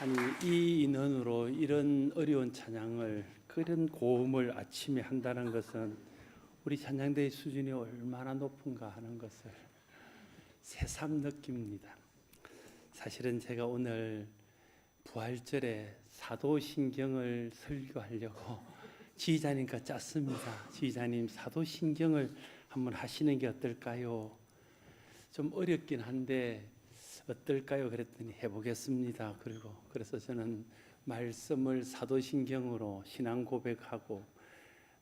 아니 이 인원으로 이런 어려운 찬양을 그런 고음을 아침에 한다는 것은 우리 찬양대의 수준이 얼마나 높은가 하는 것을 새삼 느낍니다. 사실은 제가 오늘 부활절에 사도신경을 설교하려고 지휘자님과 짰습니다. 지휘자님 사도신경을 한번 하시는 게 어떨까요? 좀 어렵긴 한데 어떨까요? 그랬더니 해보겠습니다. 그래서 저는 말씀을 사도신경으로 신앙 고백하고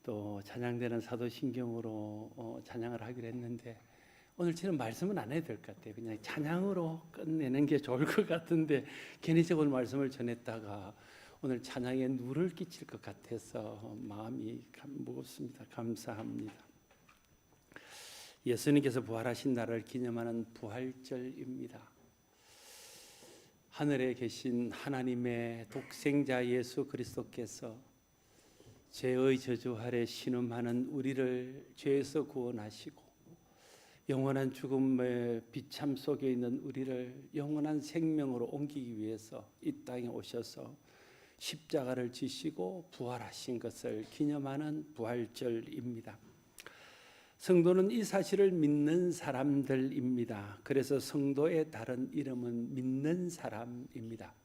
또 찬양되는 사도신경으로 찬양을 하기로 했는데 오늘 저는 말씀은 안 해도 될 것 같아요. 그냥 찬양으로 끝내는 게 좋을 것 같은데 괜히 제가 오늘 말씀을 전했다가 오늘 찬양에 누를 끼칠 것 같아서 마음이 무겁습니다. 감사합니다. 예수님께서 부활하신 날을 기념하는 부활절입니다. 하늘에 계신 하나님의 독생자 예수 그리스도께서 죄의 저주 아래 신음하는 우리를 죄에서 구원하시고 영원한 죽음의 비참 속에 있는 우리를 영원한 생명으로 옮기기 위해서 이 땅에 오셔서 십자가를 지시고 부활하신 것을 기념하는 부활절입니다. 성도는 이 사실을 믿는 사람들입니다. 그래서 성도의 다른 이름은 믿는 사람입니다.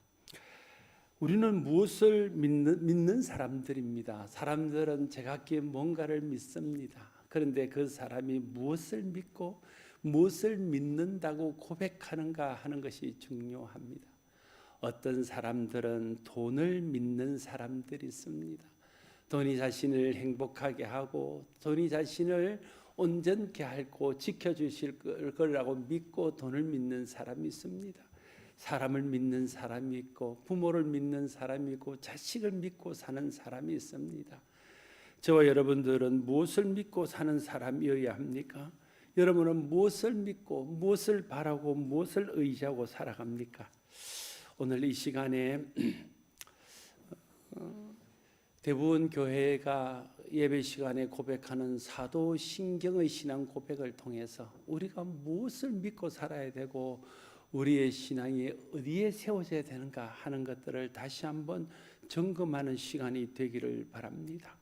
우리는 무엇을 믿는 사람들입니다. 사람들은 제각기 뭔가를 믿습니다. 그런데 그 사람이 무엇을 믿고 무엇을 믿는다고 고백하는가 하는 것이 중요합니다. 어떤 사람들은 돈을 믿는 사람들이 있습니다. 돈이 자신을 행복하게 하고 돈이 자신을 온전케 하고 지켜주실 거라고 믿고 돈을 믿는 사람이 있습니다. 사람을 믿는 사람이 있고 부모를 믿는 사람이 있고 자식을 믿고 사는 사람이 있습니다. 저와 여러분들은 무엇을 믿고 사는 사람이어야 합니까? 여러분은 무엇을 믿고 무엇을 바라고 무엇을 의지하고 살아갑니까? 오늘 이 시간에 대부분 교회가 예배 시간에 고백하는 사도신경의 신앙 고백을 통해서 우리가 무엇을 믿고 살아야 되고 우리의 신앙이 어디에 세워져야 되는가 하는 것들을 다시 한번 점검하는 시간이 되기를 바랍니다.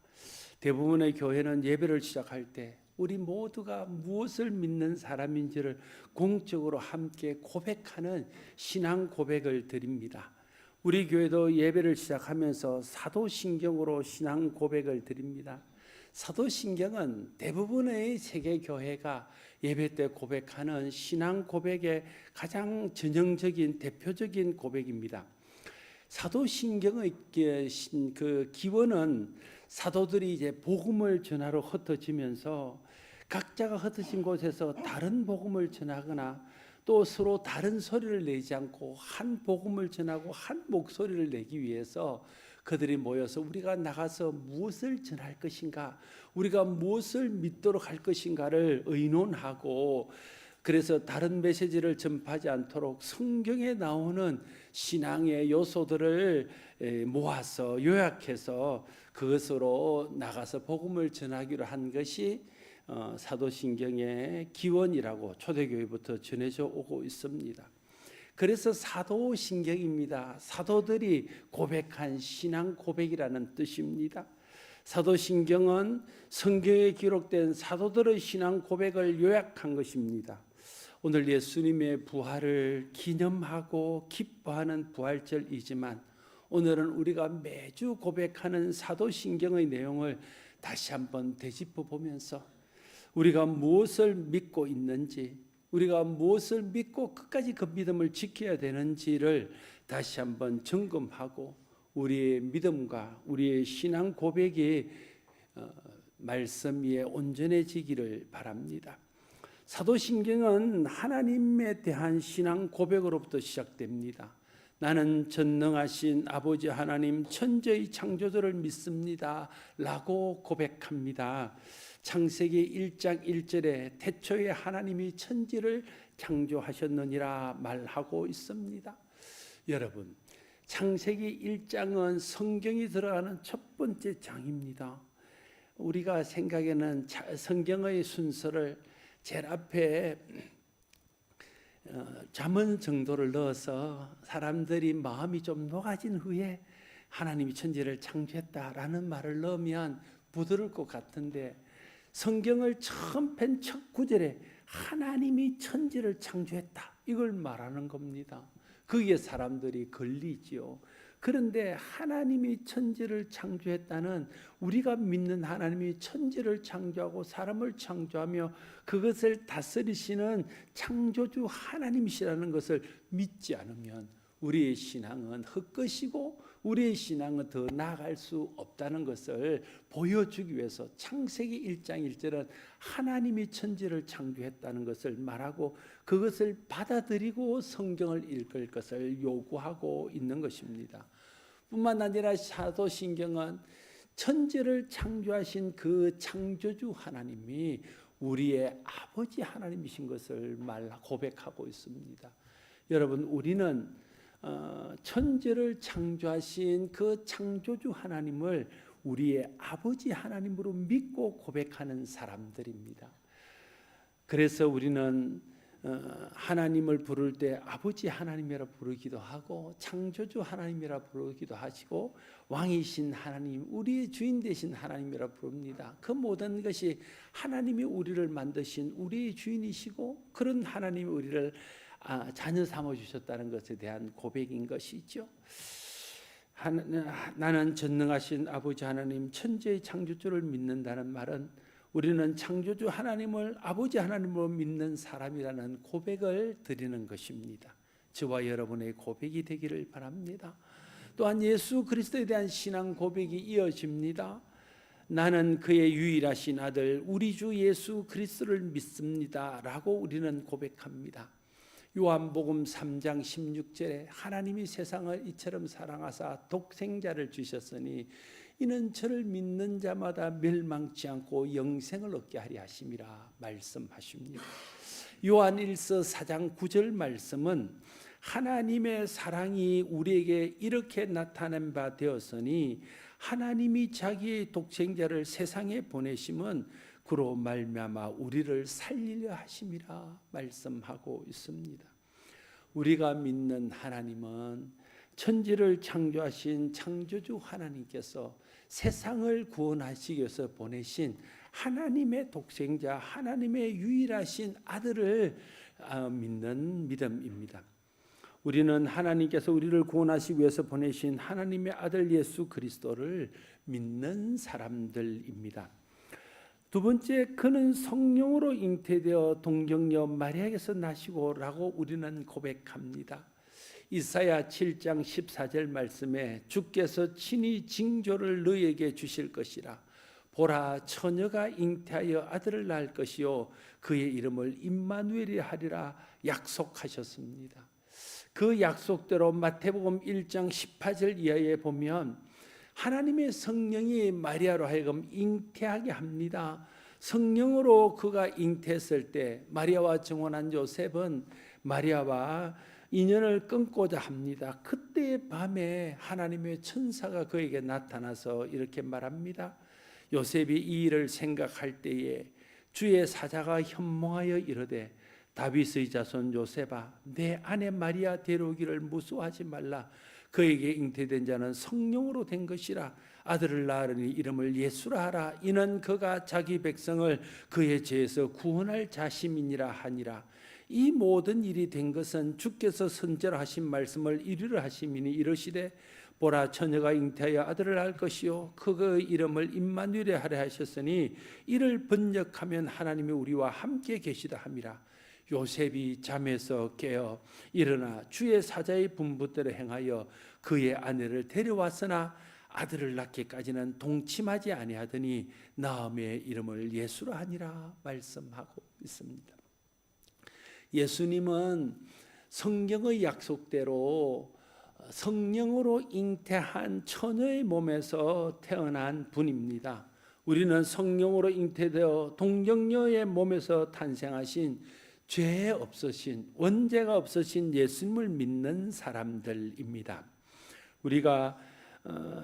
대부분의 교회는 예배를 시작할 때 우리 모두가 무엇을 믿는 사람인지를 공적으로 함께 고백하는 신앙 고백을 드립니다. 우리 교회도 예배를 시작하면서 사도신경으로 신앙 고백을 드립니다. 사도신경은 대부분의 세계 교회가 예배 때 고백하는 신앙 고백의 가장 전형적인 대표적인 고백입니다. 사도신경의 그 기원은 사도들이 이제 복음을 전하러 흩어지면서 각자가 흩어진 곳에서 다른 복음을 전하거나 또 서로 다른 소리를 내지 않고 한 복음을 전하고 한 목소리를 내기 위해서 그들이 모여서 우리가 나가서 무엇을 전할 것인가, 우리가 무엇을 믿도록 할 것인가를 의논하고 그래서 다른 메시지를 전파하지 않도록 성경에 나오는 신앙의 요소들을 모아서 요약해서 그것으로 나가서 복음을 전하기로 한 것이 사도신경의 기원이라고 초대교회부터 전해져 오고 있습니다. 그래서 사도신경입니다. 사도들이 고백한 신앙 고백이라는 뜻입니다. 사도신경은 성경에 기록된 사도들의 신앙 고백을 요약한 것입니다. 오늘 예수님의 부활을 기념하고 기뻐하는 부활절이지만 오늘은 우리가 매주 고백하는 사도신경의 내용을 다시 한번 되짚어 보면서 우리가 무엇을 믿고 있는지, 우리가 무엇을 믿고 끝까지 그 믿음을 지켜야 되는지를 다시 한번 점검하고 우리의 믿음과 우리의 신앙 고백이 말씀 위에 온전해지기를 바랍니다. 사도신경은 하나님에 대한 신앙 고백으로부터 시작됩니다. 나는 전능하신 아버지 하나님 천지의 창조주를 믿습니다 라고 고백합니다. 창세기 1장 1절에 태초에 하나님이 천지를 창조하셨느니라 말하고 있습니다. 여러분, 창세기 1장은 성경이 들어가는 첫 번째 장입니다. 우리가 생각에는 성경의 순서를 제일 앞에 잠언 정도를 넣어서 사람들이 마음이 좀 녹아진 후에 하나님이 천지를 창조했다라는 말을 넣으면 부드러울 것 같은데, 성경을 처음 편 첫 구절에 하나님이 천지를 창조했다 이걸 말하는 겁니다. 거기에 사람들이 걸리지요. 그런데 하나님이 천지를 창조했다는, 우리가 믿는 하나님이 천지를 창조하고 사람을 창조하며 그것을 다스리시는 창조주 하나님이시라는 것을 믿지 않으면 우리의 신앙은 헛것이고 우리의 신앙은 더 나아갈 수 없다는 것을 보여주기 위해서 창세기 1장 1절은 하나님이 천지를 창조했다는 것을 말하고 그것을 받아들이고 성경을 읽을 것을 요구하고 있는 것입니다. 뿐만 아니라 사도신경은 천지를 창조하신 그 창조주 하나님이 우리의 아버지 하나님이신 것을 고백하고 있습니다. 여러분, 우리는 천지를 창조하신 그 창조주 하나님을 우리의 아버지 하나님으로 믿고 고백하는 사람들입니다. 그래서 우리는 하나님을 부를 때 아버지 하나님이라 부르기도 하고 창조주 하나님이라 부르기도 하시고 왕이신 하나님, 우리의 주인 되신 하나님이라 부릅니다. 그 모든 것이 하나님이 우리를 만드신 우리의 주인이시고 그런 하나님이 우리를 자녀 삼아 주셨다는 것에 대한 고백인 것이죠. 나는 전능하신 아버지 하나님, 천지의 창조주를 믿는다는 말은 우리는 창조주 하나님을 아버지 하나님으로 믿는 사람이라는 고백을 드리는 것입니다. 저와 여러분의 고백이 되기를 바랍니다. 또한 예수 그리스도에 대한 신앙 고백이 이어집니다. 나는 그의 유일하신 아들 우리 주 예수 그리스도를 믿습니다 라고 우리는 고백합니다. 요한복음 3장 16절에 하나님이 세상을 이처럼 사랑하사 독생자를 주셨으니 이는 저를 믿는 자마다 멸망치 않고 영생을 얻게 하리 하심이라 말씀하십니다. 요한 1서 4장 9절 말씀은 하나님의 사랑이 우리에게 이렇게 나타낸 바 되었으니 하나님이 자기의 독생자를 세상에 보내심은 그로 말미암아 우리를 살리려 하심이라 말씀하고 있습니다. 우리가 믿는 하나님은 천지를 창조하신 창조주 하나님께서 세상을 구원하시기 위해서 보내신 하나님의 독생자, 하나님의 유일하신 아들을 믿는 믿음입니다. 우리는 하나님께서 우리를 구원하시기 위해서 보내신 하나님의 아들 예수 그리스도를 믿는 사람들입니다. 두 번째, 그는 성령으로 잉태되어 동정녀 마리아에게서 나시고라고 우리는 고백합니다. 이사야 7장 14절 말씀에 주께서 친히 징조를 너희에게 주실 것이라. 보라, 처녀가 잉태하여 아들을 낳을 것이요 그의 이름을 임마누엘이 하리라 약속하셨습니다. 그 약속대로 마태복음 1장 18절 이하에 보면 하나님의 성령이 마리아로 하여금 잉태하게 합니다. 성령으로 그가 잉태했을 때 마리아와 정혼한 요셉은 마리아와 인연을 끊고자 합니다. 그때의 밤에 하나님의 천사가 그에게 나타나서 이렇게 말합니다. 요셉이 이 일을 생각할 때에 주의 사자가 현몽하여 이르되 다윗의 자손 요셉아, 내 아내 마리아 데려오기를 무수하지 말라. 그에게 잉태된 자는 성령으로 된 것이라. 아들을 낳으니 이름을 예수라 하라. 이는 그가 자기 백성을 그의 죄에서 구원할 자심이니라 하니라. 이 모든 일이 된 것은 주께서 선제로 하신 말씀을 이루려 하심이니 이르시되 보라, 처녀가 잉태하여 아들을 낳을 것이요 그의 이름을 임마누엘이 하려 하셨으니 이를 번역하면 하나님이 우리와 함께 계시다 함이라. 요셉이 잠에서 깨어 일어나 주의 사자의 분부대로 행하여 그의 아내를 데려왔으나 아들을 낳기까지는 동침하지 아니하더니 나음의 이름을 예수라 하니라 말씀하고 있습니다. 예수님은 성경의 약속대로 성령으로 잉태한 처녀의 몸에서 태어난 분입니다. 우리는 성령으로 잉태되어 동정녀의 몸에서 탄생하신 죄 없으신, 원죄가 없으신 예수님을 믿는 사람들입니다. 우리가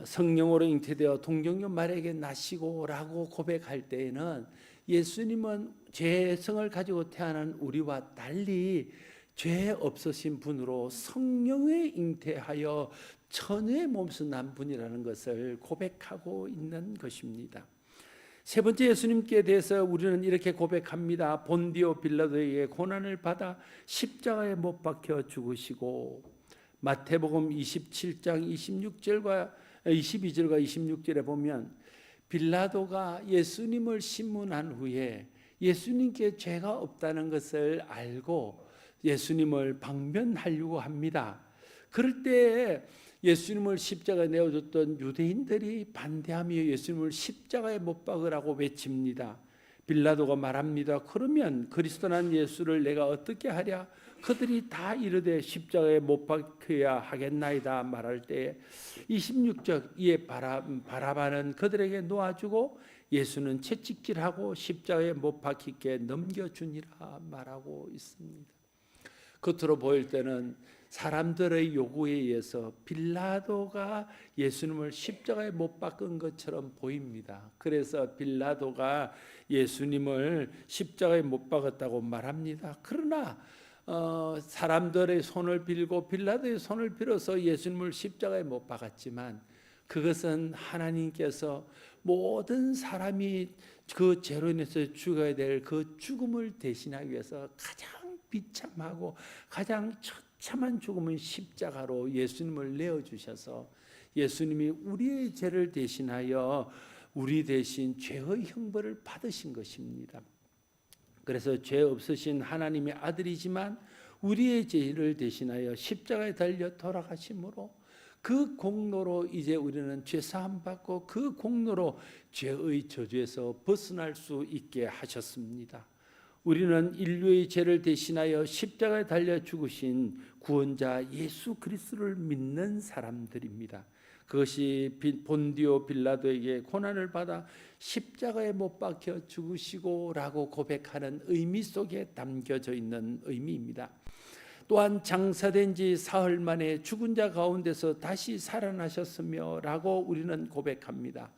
성령으로 잉태되어 동정녀 마리아에게 나시고라고 고백할 때에는 예수님은 죄성을 가지고 태어난 우리와 달리 죄 없으신 분으로 성령에 잉태하여 처녀의 몸에서 난 분이라는 것을 고백하고 있는 것입니다. 세 번째, 예수님께 대해서 우리는 이렇게 고백합니다. 본디오 빌라도에게 고난을 받아 십자가에 못 박혀 죽으시고, 마태복음 27장 22절과 26절에 보면 빌라도가 예수님을 신문한 후에 예수님께 죄가 없다는 것을 알고 예수님을 방면하려고 합니다. 그럴 때 예수님을 십자가에 내어줬던 유대인들이 반대하며 예수님을 십자가에 못 박으라고 외칩니다. 빌라도가 말합니다. 그러면 그리스도란 예수를 내가 어떻게 하랴? 그들이 다 이르되 십자가에 못 박혀야 하겠나이다 말할 때 26절, 이에 바라바는 그들에게 놓아주고 예수는 채찍질하고 십자가에 못 박히게 넘겨주니라 말하고 있습니다. 겉으로 보일 때는 사람들의 요구에 의해서 빌라도가 예수님을 십자가에 못 박은 것처럼 보입니다. 그래서 빌라도가 예수님을 십자가에 못 박았다고 말합니다. 그러나 사람들의 손을 빌고 빌라도의 손을 빌어서 예수님을 십자가에 못 박았지만 그것은 하나님께서 모든 사람이 그 죄로 인해서 죽어야 될 그 죽음을 대신하기 위해서 가장 비참하고 가장 처참한 죽음은 십자가로 예수님을 내어주셔서 예수님이 우리의 죄를 대신하여 우리 대신 죄의 형벌을 받으신 것입니다. 그래서 죄 없으신 하나님의 아들이지만 우리의 죄를 대신하여 십자가에 달려 돌아가심으로 그 공로로 이제 우리는 죄 사함 받고 그 공로로 죄의 저주에서 벗어날 수 있게 하셨습니다. 우리는 인류의 죄를 대신하여 십자가에 달려 죽으신 구원자 예수 그리스도를 믿는 사람들입니다. 그것이 본디오 빌라도에게 고난을 받아 십자가에 못 박혀 죽으시고 라고 고백하는 의미 속에 담겨져 있는 의미입니다. 또한 장사된 지 사흘 만에 죽은 자 가운데서 다시 살아나셨으며 라고 우리는 고백합니다.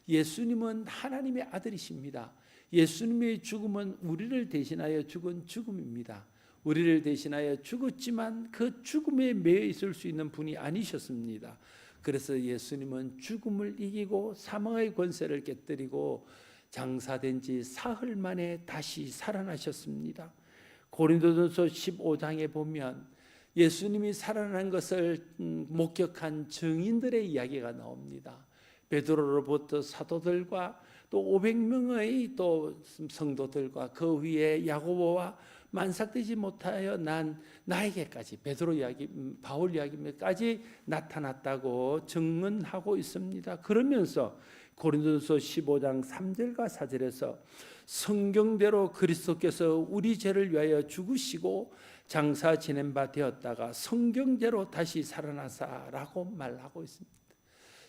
예수님은 하나님의 아들이십니다. 예수님의 죽음은 우리를 대신하여 죽은 죽음입니다. 우리를 대신하여 죽었지만 그 죽음에 매여 있을 수 있는 분이 아니셨습니다. 그래서 예수님은 죽음을 이기고 사망의 권세를 깨뜨리고 장사된 지 사흘 만에 다시 살아나셨습니다. 고린도전서 15장에 보면 예수님이 살아난 것을 목격한 증인들의 이야기가 나옵니다. 베드로로부터 사도들과 또 500명의 또 성도들과 그 위에 야고보와 만삭되지 못하여 나에게까지 베드로 이야기, 바울 이야기까지 나타났다고 증언하고 있습니다. 그러면서 고린도전서 15장 3절과 4절에서 성경대로 그리스도께서 우리 죄를 위하여 죽으시고 장사 지낸 바 되었다가 성경대로 다시 살아나사라고 말하고 있습니다.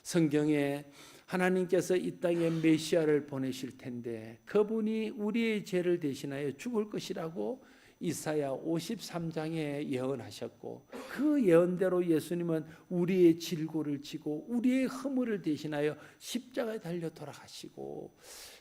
성경에 하나님께서 이 땅에 메시아를 보내실 텐데 그분이 우리의 죄를 대신하여 죽을 것이라고 이사야 53장에 예언하셨고 그 예언대로 예수님은 우리의 질고를 지고 우리의 허물을 대신하여 십자가에 달려 돌아가시고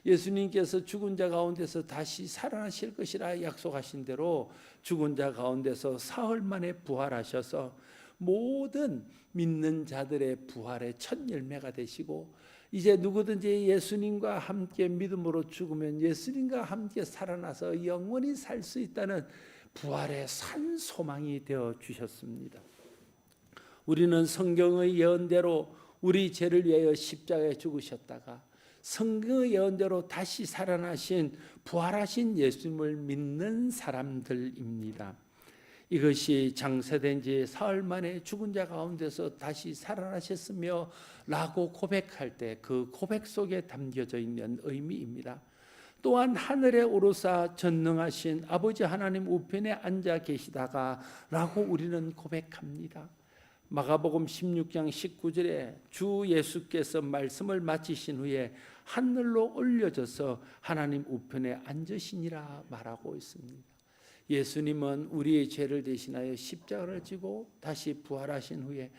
예수님께서 죽은 자 가운데서 다시 살아나실 것이라 약속하신 대로 죽은 자 가운데서 사흘 만에 부활하셔서 모든 믿는 자들의 부활의 첫 열매가 되시고 이제 누구든지 예수님과 함께 믿음으로 죽으면 예수님과 함께 살아나서 영원히 살 수 있다는 부활의 산 소망이 되어 주셨습니다. 우리는 성경의 예언대로 우리 죄를 위하여 십자가에 죽으셨다가 성경의 예언대로 다시 살아나신 부활하신 예수님을 믿는 사람들입니다. 이것이 장사된 지 사흘 만에 죽은 자 가운데서 다시 살아나셨으며 라고 고백할 때 그 고백 속에 담겨져 있는 의미입니다. 또한 하늘에 오르사 전능하신 아버지 하나님 우편에 앉아 계시다가 라고 우리는 고백합니다. 마가복음 16장 19절에 주 예수께서 말씀을 마치신 후에 하늘로 올려져서 하나님 우편에 앉으시니라 말하고 있습니다. 예수님은 우리의 죄를 대신하여 십자가를 지고 다시 부활하신 후에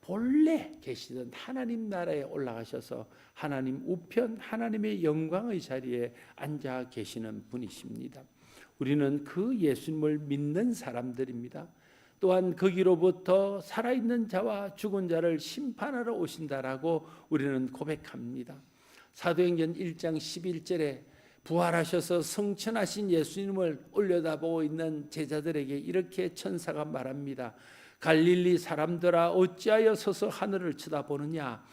본래 계시던 하나님 나라에 올라가셔서 하나님 우편 하나님의 영광의 자리에 앉아 계시는 분이십니다. 우리는 그 예수님을 믿는 사람들입니다. 또한 거기로부터 살아있는 자와 죽은 자를 심판하러 오신다라고 우리는 고백합니다. 사도행전 1장 11절에 부활하셔서 성천하신 예수님을 올려다보고 있는 제자들에게 이렇게 천사가 말합니다. 갈릴리 사람들아 어찌하여 서서 하늘을 쳐다보느냐.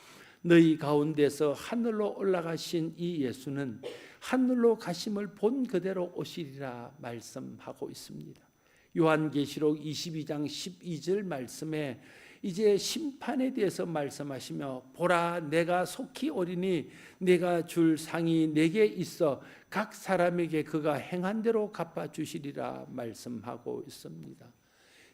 너희 가운데서 하늘로 올라가신 이 예수는 하늘로 가심을 본 그대로 오시리라 말씀하고 있습니다. 요한계시록 22장 12절 말씀에 이제 심판에 대해서 말씀하시며 보라 내가 속히 오리니 내가 줄 상이 내게 있어 각 사람에게 그가 행한 대로 갚아주시리라 말씀하고 있습니다.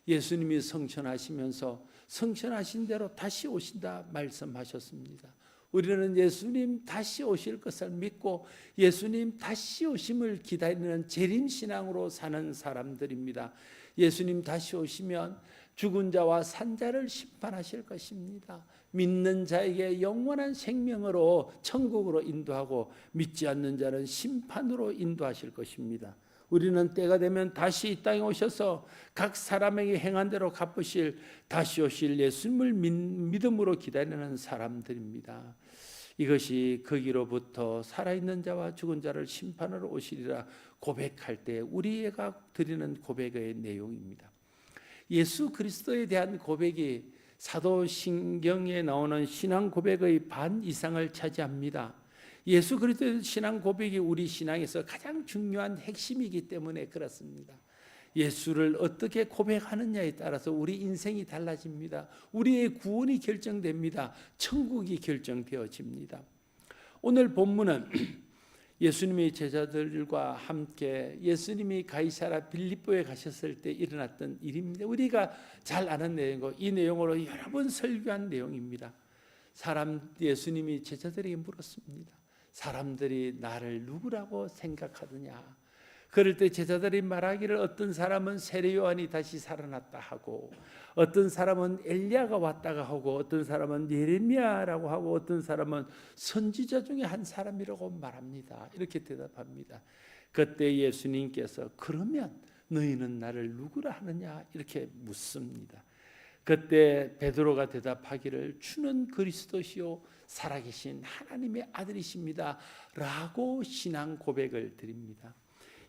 예수님이 성천하시면서 성천하신 대로 다시 오신다 말씀하셨습니다. 우리는 예수님 다시 오실 것을 믿고 예수님 다시 오심을 기다리는 재림신앙으로 사는 사람들입니다. 예수님 다시 오시면 죽은 자와 산 자를 심판하실 것입니다. 믿는 자에게 영원한 생명으로 천국으로 인도하고 믿지 않는 자는 심판으로 인도하실 것입니다. 우리는 때가 되면 다시 이 땅에 오셔서 각 사람에게 행한 대로 갚으실 다시 오실 예수님을 믿음으로 기다리는 사람들입니다. 이것이 거기로부터 살아있는 자와 죽은 자를 심판하러 오시리라 고백할 때 우리가 드리는 고백의 내용입니다. 예수 그리스도에 대한 고백이 사도신경에 나오는 신앙 고백의 반 이상을 차지합니다. 예수 그리스도의 신앙 고백이 우리 신앙에서 가장 중요한 핵심이기 때문에 그렇습니다. 예수를 어떻게 고백하느냐에 따라서 우리 인생이 달라집니다. 우리의 구원이 결정됩니다. 천국이 결정되어집니다. 오늘 본문은 예수님의 제자들과 함께 예수님이 가이사라 빌립보에 가셨을 때 일어났던 일입니다. 우리가 잘 아는 내용이고 이 내용으로 여러 번 설교한 내용입니다. 예수님이 제자들에게 물었습니다. 사람들이 나를 누구라고 생각하느냐? 그럴 때 제자들이 말하기를 어떤 사람은 세례 요한이 다시 살아났다 하고 어떤 사람은 엘리야가 왔다가 하고 어떤 사람은 예레미야라고 하고 어떤 사람은 선지자 중에 한 사람이라고 말합니다. 이렇게 대답합니다. 그때 예수님께서 그러면 너희는 나를 누구라 하느냐 이렇게 묻습니다. 그때 베드로가 대답하기를 주는 그리스도시요 살아계신 하나님의 아들이십니다 라고 신앙 고백을 드립니다.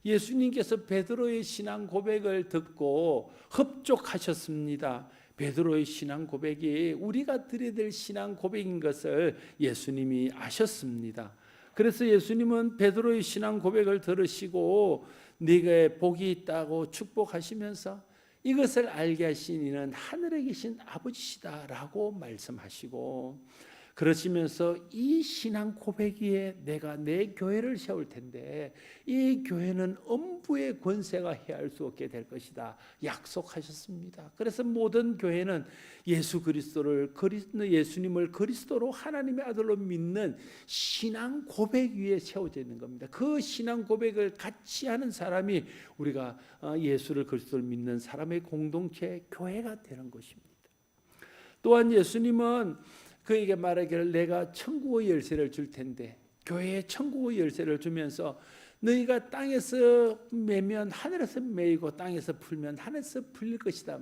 예수님께서 베드로의 신앙 고백을 듣고 흡족하셨습니다. 베드로의 신앙 고백이 우리가 드려야 될 신앙 고백인 것을 예수님이 아셨습니다. 그래서 예수님은 베드로의 신앙 고백을 들으시고 네게 복이 있다고 축복하시면서 이것을 알게 하신 이는 하늘에 계신 아버지시다라고 말씀하시고 그러시면서 이 신앙 고백 위에 내가 내 교회를 세울 텐데 이 교회는 엄부의 권세가 해할 수 없게 될 것이다 약속하셨습니다. 그래서 모든 교회는 예수님을 그리스도로 하나님의 아들로 믿는 신앙 고백 위에 세워져 있는 겁니다. 그 신앙 고백을 같이 하는 사람이 우리가 예수를 그리스도를 믿는 사람의 공동체 교회가 되는 것입니다. 또한 예수님은 그에게 말하기를 내가 천국의 열쇠를 줄 텐데 교회에 천국의 열쇠를 주면서 너희가 땅에서 매면 하늘에서 매이고 땅에서 풀면 하늘에서 풀릴 것이다.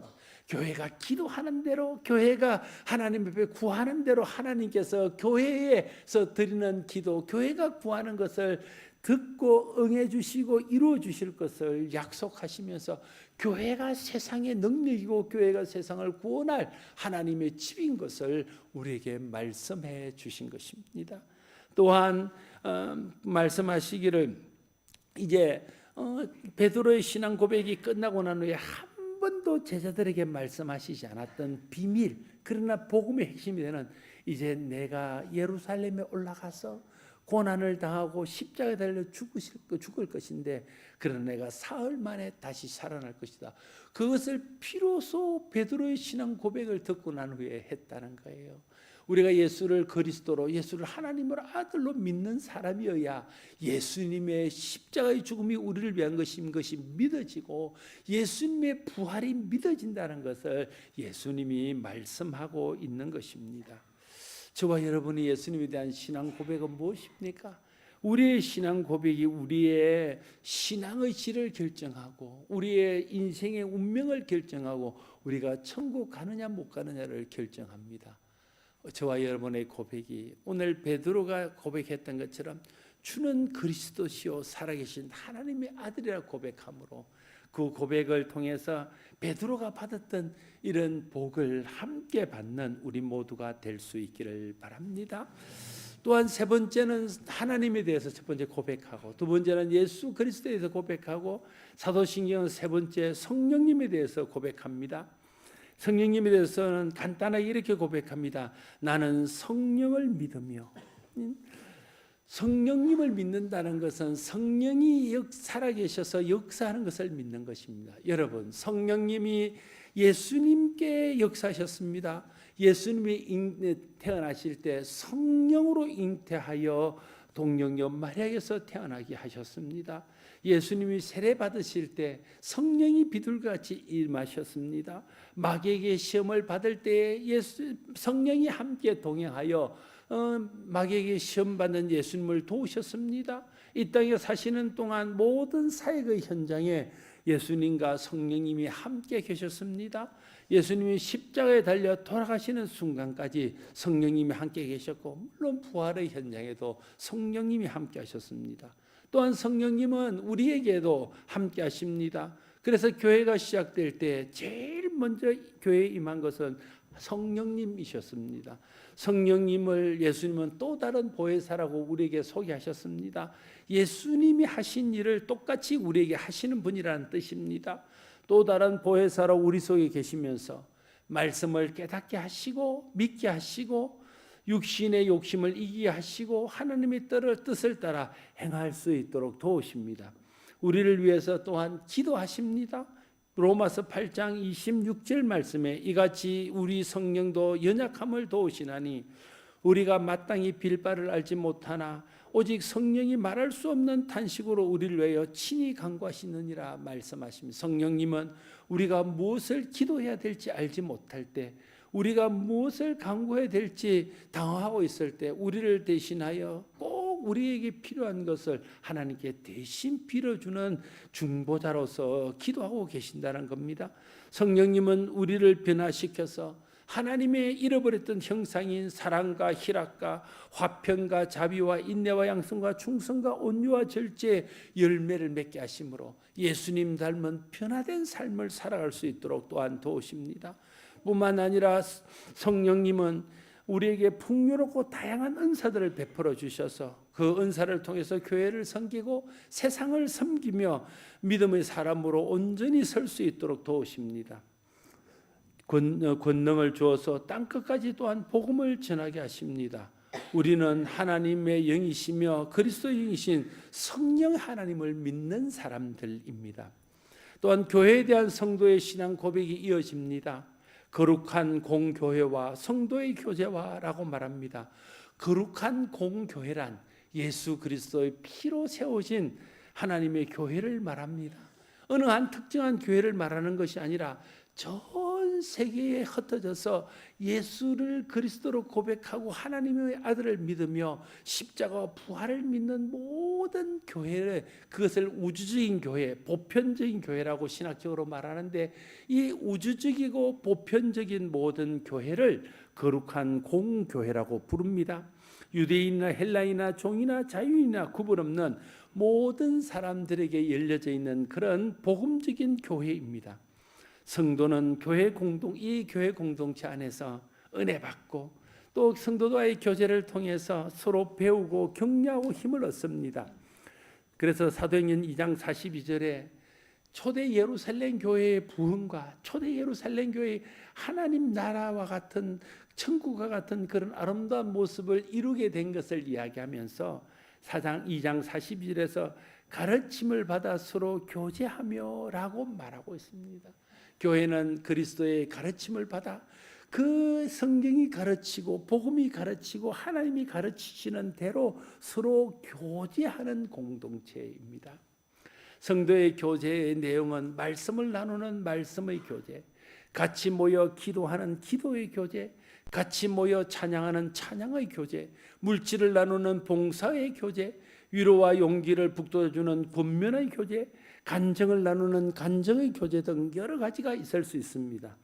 교회가 기도하는 대로 교회가 하나님 앞에 구하는 대로 하나님께서 교회에서 드리는 기도 교회가 구하는 것을 듣고 응해 주시고 이루어 주실 것을 약속하시면서 교회가 세상의 능력이고 교회가 세상을 구원할 하나님의 집인 것을 우리에게 말씀해 주신 것입니다. 또한 말씀하시기를 이제 베드로의 신앙 고백이 끝나고 난 후에 한 번도 제자들에게 말씀하시지 않았던 비밀, 그러나 복음의 핵심이 되는 이제 내가 예루살렘에 올라가서 고난을 당하고 십자가에 달려 죽을 것인데 그러나 내가 사흘 만에 다시 살아날 것이다. 그것을 비로소 베드로의 신앙 고백을 듣고 난 후에 했다는 거예요. 우리가 예수를 그리스도로 예수를 하나님을 아들로 믿는 사람이어야 예수님의 십자가의 죽음이 우리를 위한 것인 것이 믿어지고 예수님의 부활이 믿어진다는 것을 예수님이 말씀하고 있는 것입니다. 저와 여러분이 예수님에 대한 신앙 고백은 무엇입니까? 우리의 신앙 고백이 우리의 신앙의 질을 결정하고 우리의 인생의 운명을 결정하고 우리가 천국 가느냐 못 가느냐를 결정합니다. 저와 여러분의 고백이 오늘 베드로가 고백했던 것처럼 주는 그리스도시요 살아계신 하나님의 아들이라 고백함으로 그 고백을 통해서 베드로가 받았던 이런 복을 함께 받는 우리 모두가 될 수 있기를 바랍니다. 또한 세 번째는 하나님에 대해서 첫 번째 고백하고, 두 번째는 예수 그리스도에 대해서 고백하고, 사도신경은 세 번째 성령님에 대해서 고백합니다. 성령님에 대해서는 간단하게 이렇게 고백합니다. 나는 성령을 믿으며. 성령님을 믿는다는 것은 성령이 살아계셔서 역사하는 것을 믿는 것입니다. 여러분, 성령님이 예수님께 역사하셨습니다. 예수님이 태어나실 때 성령으로 잉태하여 동정녀 마리아에서 태어나게 하셨습니다. 예수님이 세례 받으실 때 성령이 비둘기같이 임하셨습니다. 마귀에게 시험을 받을 때 성령이 함께 동행하여 마귀에게 시험 받는 예수님을 도우셨습니다. 이 땅에 사시는 동안 모든 사역의 현장에 예수님과 성령님이 함께 계셨습니다. 예수님이 십자가에 달려 돌아가시는 순간까지 성령님이 함께 계셨고, 물론 부활의 현장에도 성령님이 함께 하셨습니다. 또한 성령님은 우리에게도 함께 하십니다. 그래서 교회가 시작될 때 제일 먼저 교회에 임한 것은 성령님이셨습니다. 성령님을 예수님은 또 다른 보혜사라고 우리에게 소개하셨습니다. 예수님이 하신 일을 똑같이 우리에게 하시는 분이라는 뜻입니다. 또 다른 보혜사로 우리 속에 계시면서 말씀을 깨닫게 하시고 믿게 하시고 육신의 욕심을 이기게 하시고 하나님의 뜻을 따라 행할 수 있도록 도우십니다. 우리를 위해서 또한 기도하십니다. 로마서 8장 26절 말씀에 이같이 우리 성령도 연약함을 도우시나니 우리가 마땅히 빌 바를 알지 못하나 오직 성령이 말할 수 없는 탄식으로 우리를 위하여 친히 간구하시느니라 말씀하십니다. 성령님은 우리가 무엇을 기도해야 될지 알지 못할 때, 우리가 무엇을 간구해야 될지 당황하고 있을 때 우리를 대신하여 꼭 우리에게 필요한 것을 하나님께 대신 빌어주는 중보자로서 기도하고 계신다는 겁니다. 성령님은 우리를 변화시켜서 하나님의 잃어버렸던 형상인 사랑과 희락과 화평과 자비와 인내와 양성과 충성과 온유와 절제의 열매를 맺게 하심으로 예수님 닮은 변화된 삶을 살아갈 수 있도록 또한 도우십니다. 뿐만 아니라 성령님은 우리에게 풍요롭고 다양한 은사들을 베풀어 주셔서 그 은사를 통해서 교회를 섬기고 세상을 섬기며 믿음의 사람으로 온전히 설 수 있도록 도우십니다. 권능을 주어서 땅끝까지 또한 복음을 전하게 하십니다. 우리는 하나님의 영이시며 그리스도의 영이신 성령 하나님을 믿는 사람들입니다. 또한 교회에 대한 성도의 신앙 고백이 이어집니다. 거룩한 공교회와 성도의 교제와라고 말합니다. 거룩한 공교회란 예수 그리스도의 피로 세워진 하나님의 교회를 말합니다. 어느 한 특정한 교회를 말하는 것이 아니라 전 세계에 흩어져서 예수를 그리스도로 고백하고 하나님의 아들을 믿으며 십자가와 부활을 믿는 모든 교회를, 그것을 우주적인 교회, 보편적인 교회라고 신학적으로 말하는데, 이 우주적이고 보편적인 모든 교회를 거룩한 공교회라고 부릅니다. 유대인이나 헬라인이나 종이나 자유인이나 구분 없는 모든 사람들에게 열려져 있는 그런 복음적인 교회입니다. 성도는 이 교회 공동체 안에서 은혜 받고 또 성도와의 교제를 통해서 서로 배우고 격려하고 힘을 얻습니다. 그래서 사도행전 2장 42절에 초대 예루살렘 교회의 부흥과 초대 예루살렘 교회의 하나님 나라와 같은 천국과 같은 그런 아름다운 모습을 이루게 된 것을 이야기하면서 2장 42절에서 가르침을 받아 서로 교제하며 라고 말하고 있습니다. 교회는 그리스도의 가르침을 받아 그 성경이 가르치고 복음이 가르치고 하나님이 가르치시는 대로 서로 교제하는 공동체입니다. 성도의 교제의 내용은 말씀을 나누는 말씀의 교제, 같이 모여 기도하는 기도의 교제, 같이 모여 찬양하는 찬양의 교제, 물질을 나누는 봉사의 교제, 위로와 용기를 북돋아주는 권면의 교제, 간증을 나누는 간증의 교제 등 여러 가지가 있을 수 있습니다.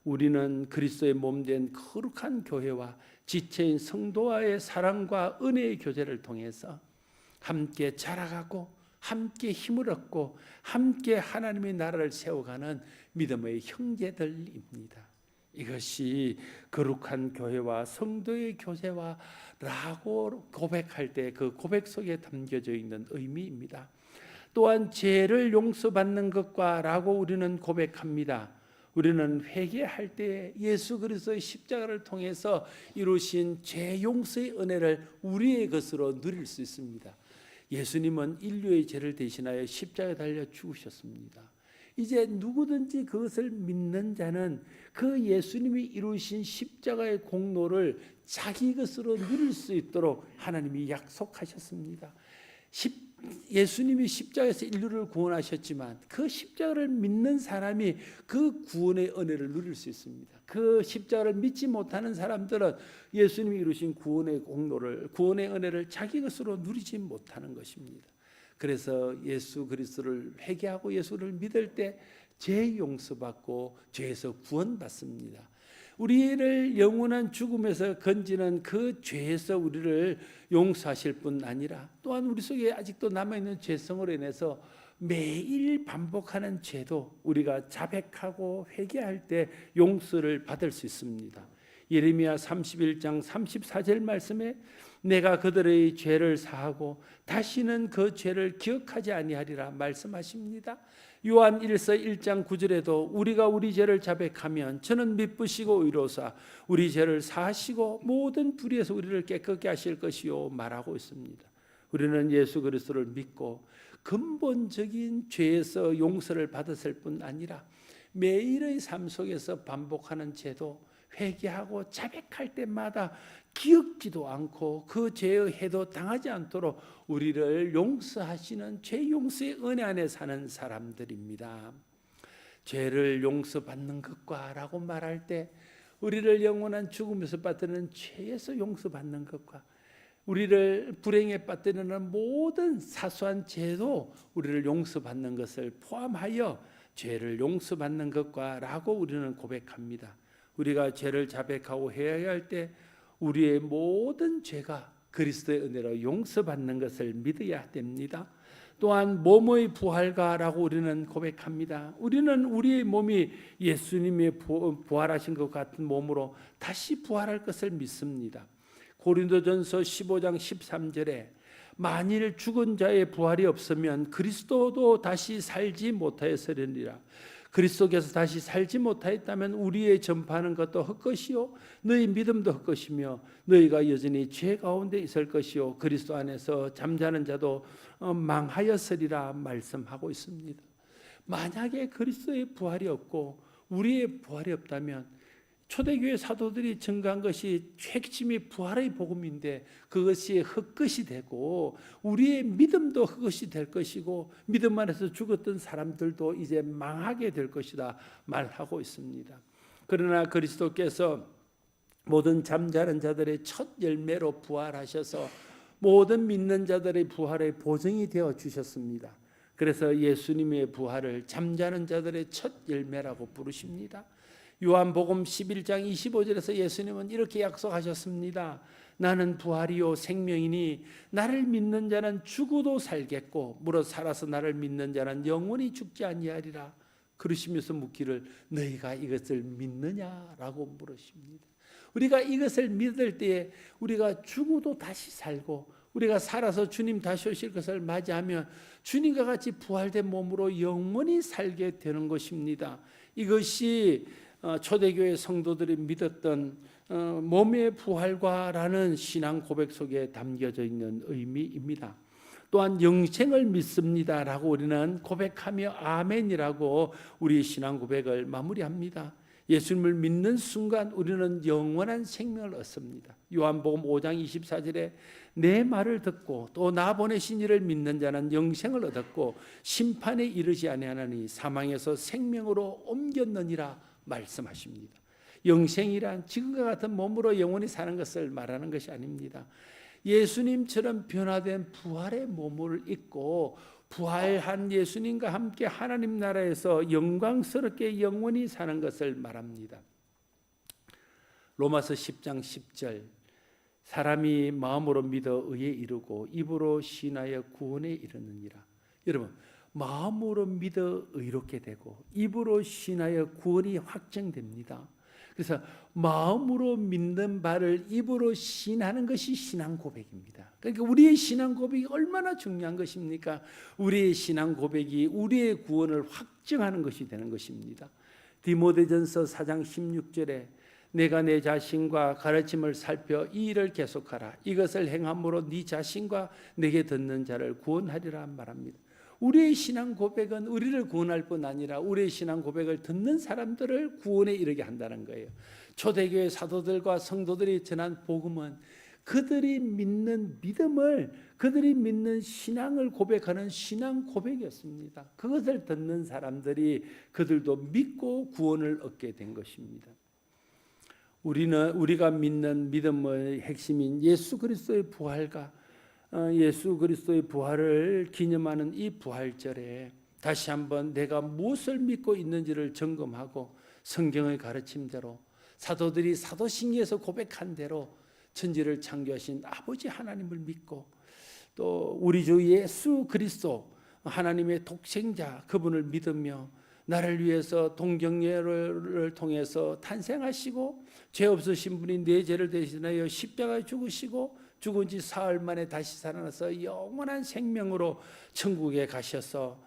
우리는 그리스도의 몸된 거룩한 교회와 지체인 성도와의 사랑과 은혜의 교제를 통해서 함께 자라가고 함께 힘을 얻고 함께 하나님의 나라를 세워가는 믿음의 형제들입니다. 이것이 거룩한 교회와 성도의 교제와 라고 고백할 때 그 고백 속에 담겨져 있는 의미입니다. 또한 죄를 용서받는 것과 라고 우리는 고백합니다. 우리는 회개할 때 예수 그리스도의 십자가를 통해서 이루신 죄 용서의 은혜를 우리의 것으로 누릴 수 있습니다. 예수님은 인류의 죄를 대신하여 십자가에 달려 죽으셨습니다. 이제 누구든지 그것을 믿는 자는 그 예수님이 이루신 십자가의 공로를 자기 것으로 누릴 수 있도록 하나님이 약속하셨습니다. 예수님이 십자가에서 인류를 구원하셨지만 그 십자가를 믿는 사람이 그 구원의 은혜를 누릴 수 있습니다. 그 십자가를 믿지 못하는 사람들은 예수님이 이루신 구원의 공로를, 구원의 은혜를 자기 것으로 누리지 못하는 것입니다. 그래서 예수 그리스도를 회개하고 예수를 믿을 때 죄 용서받고 죄에서 구원받습니다. 우리를 영원한 죽음에서 건지는 그 죄에서 우리를 용서하실 뿐 아니라 또한 우리 속에 아직도 남아있는 죄성으로 인해서 매일 반복하는 죄도 우리가 자백하고 회개할 때 용서를 받을 수 있습니다. 예레미야 31장 34절 말씀에 내가 그들의 죄를 사하고 다시는 그 죄를 기억하지 아니하리라 말씀하십니다. 요한 1서 1장 9절에도 우리가 우리 죄를 자백하면 저는 미쁘시고 의로사 우리 죄를 사하시고 모든 불의에서 우리를 깨끗게 하실 것이요 말하고 있습니다. 우리는 예수 그리스도를 믿고 근본적인 죄에서 용서를 받았을 뿐 아니라 매일의 삶 속에서 반복하는 죄도 회개하고 자백할 때마다 기억지도 않고 그 죄의 해도 당하지 않도록 우리를 용서하시는 죄 용서의 은혜 안에 사는 사람들입니다. 죄를 용서받는 것과 라고 말할 때 우리를 영원한 죽음에서 빠뜨리는 죄에서 용서받는 것과 우리를 불행에 빠뜨리는 모든 사소한 죄도 우리를 용서받는 것을 포함하여 죄를 용서받는 것과 라고 우리는 고백합니다. 우리가 죄를 자백하고 회개할 때 우리의 모든 죄가 그리스도의 은혜로 용서받는 것을 믿어야 됩니다. 또한 몸의 부활과라고 우리는 고백합니다. 우리는 우리의 몸이 예수님의 부활하신 것 같은 몸으로 다시 부활할 것을 믿습니다. 고린도전서 15장 13절에 만일 죽은 자의 부활이 없으면 그리스도도 다시 살지 못하였으리라. 그리스도께서 다시 살지 못하였다면 우리의 전파하는 것도 헛것이요 너희 믿음도 헛것이며 너희가 여전히 죄 가운데 있을 것이요 그리스도 안에서 잠자는 자도 망하였으리라 말씀하고 있습니다. 만약에 그리스도의 부활이 없고 우리의 부활이 없다면 초대교회 사도들이 증거한 것이 핵심이 부활의 복음인데 그것이 헛것이 되고 우리의 믿음도 헛것이 될 것이고 믿음 안에서 죽었던 사람들도 이제 망하게 될 것이다 말하고 있습니다. 그러나 그리스도께서 모든 잠자는 자들의 첫 열매로 부활하셔서 모든 믿는 자들의 부활의 보증이 되어 주셨습니다. 그래서 예수님의 부활을 잠자는 자들의 첫 열매라고 부르십니다. 요한복음 11장 25절에서 예수님은 이렇게 약속하셨습니다. 나는 부활이요 생명이니 나를 믿는 자는 죽어도 살겠고 무릇 살아서 나를 믿는 자는 영원히 죽지 아니하리라. 그러시면서 묻기를 너희가 이것을 믿느냐라고 물으십니다. 우리가 이것을 믿을 때에 우리가 죽어도 다시 살고 우리가 살아서 주님 다시 오실 것을 맞이하면 주님과 같이 부활된 몸으로 영원히 살게 되는 것입니다. 이것이 초대교회 성도들이 믿었던 몸의 부활과라는 신앙 고백 속에 담겨져 있는 의미입니다. 또한 영생을 믿습니다라고 우리는 고백하며 아멘이라고 우리 신앙 고백을 마무리합니다. 예수님을 믿는 순간 우리는 영원한 생명을 얻습니다. 요한복음 5장 24절에 내 말을 듣고 또 나 보내신 이를 믿는 자는 영생을 얻었고 심판에 이르지 아니하나니 사망에서 생명으로 옮겼느니라 말씀하십니다. 영생이란 지금과 같은 몸으로 영원히 사는 것을 말하는 것이 아닙니다. 예수님처럼 변화된 부활의 몸을 입고 부활한 예수님과 함께 하나님 나라에서 영광스럽게 영원히 사는 것을 말합니다. 로마서 10장 10절 사람이 마음으로 믿어 의에 이르고 입으로 신하여 구원에 이르느니라. 여러분, 마음으로 믿어 의롭게 되고 입으로 신하여 구원이 확정됩니다. 그래서 마음으로 믿는 바를 입으로 신하는 것이 신앙 고백입니다. 그러니까 우리의 신앙 고백이 얼마나 중요한 것입니까? 우리의 신앙 고백이 우리의 구원을 확증하는 것이 되는 것입니다. 디모데전서 4장 16절에 내가 내 자신과 가르침을 살펴 이 일을 계속하라. 이것을 행함으로 네 자신과 내게 듣는 자를 구원하리라 말합니다. 우리의 신앙 고백은 우리를 구원할 뿐 아니라 우리의 신앙 고백을 듣는 사람들을 구원에 이르게 한다는 거예요. 초대교회 사도들과 성도들이 전한 복음은 그들이 믿는 믿음을, 그들이 믿는 신앙을 고백하는 신앙 고백이었습니다. 그것을 듣는 사람들이 그들도 믿고 구원을 얻게 된 것입니다. 우리가 믿는 믿음의 핵심인 예수 그리스도의 부활과 예수 그리스도의 부활을 기념하는 이 부활절에 다시 한번 내가 무엇을 믿고 있는지를 점검하고 성경의 가르침대로 사도들이 사도신경에서 고백한 대로 천지를 창조하신 아버지 하나님을 믿고 또 우리 주 예수 그리스도 하나님의 독생자 그분을 믿으며 나를 위해서 동정녀를 통해서 탄생하시고 죄 없으신 분이 내 죄를 대신하여 십자가에 죽으시고 죽은 지 사흘 만에 다시 살아나서 영원한 생명으로 천국에 가셔서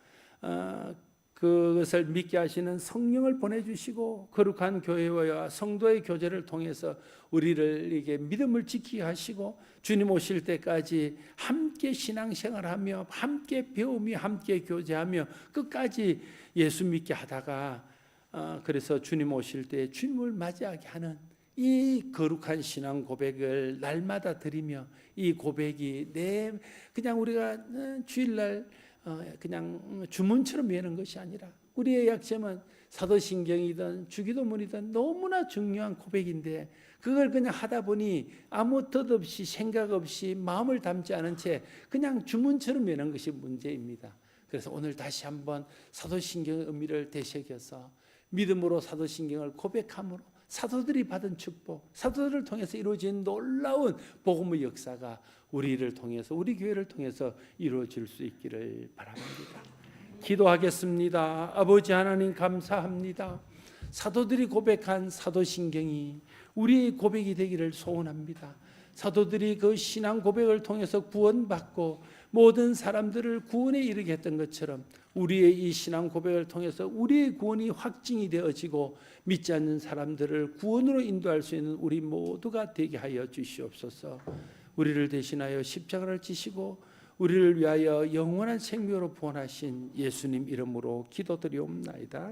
그것을 믿게 하시는 성령을 보내주시고 거룩한 교회와 성도의 교제를 통해서 우리를 이게 믿음을 지키게 하시고 주님 오실 때까지 함께 신앙생활하며 함께 배우며 함께 교제하며 끝까지 예수 믿게 하다가 그래서 주님 오실 때 주님을 맞이하게 하는 이 거룩한 신앙 고백을 날마다 드리며 이 고백이 그냥 우리가 주일날 그냥 주문처럼 외우는 것이 아니라 우리의 약점은 사도신경이든 주기도문이든 너무나 중요한 고백인데 그걸 그냥 하다 보니 아무 뜻 없이 생각 없이 마음을 담지 않은 채 그냥 주문처럼 외우는 것이 문제입니다. 그래서 오늘 다시 한번 사도신경의 의미를 되새겨서 믿음으로 사도신경을 고백함으로 사도들이 받은 축복, 사도들을 통해서 이루어진 놀라운 복음의 역사가 우리를 통해서 우리 교회를 통해서 이루어질 수 있기를 바랍니다. 기도하겠습니다. 아버지 하나님 감사합니다. 사도들이 고백한 사도신경이 우리의 고백이 되기를 소원합니다. 사도들이 그 신앙 고백을 통해서 구원받고 모든 사람들을 구원에 이르게 했던 것처럼 우리의 이 신앙 고백을 통해서 우리의 구원이 확증이 되어지고 믿지 않는 사람들을 구원으로 인도할 수 있는 우리 모두가 되게 하여 주시옵소서. 우리를 대신하여 십자가를 지시고 우리를 위하여 영원한 생명으로 구원하신 예수님 이름으로 기도드리옵나이다.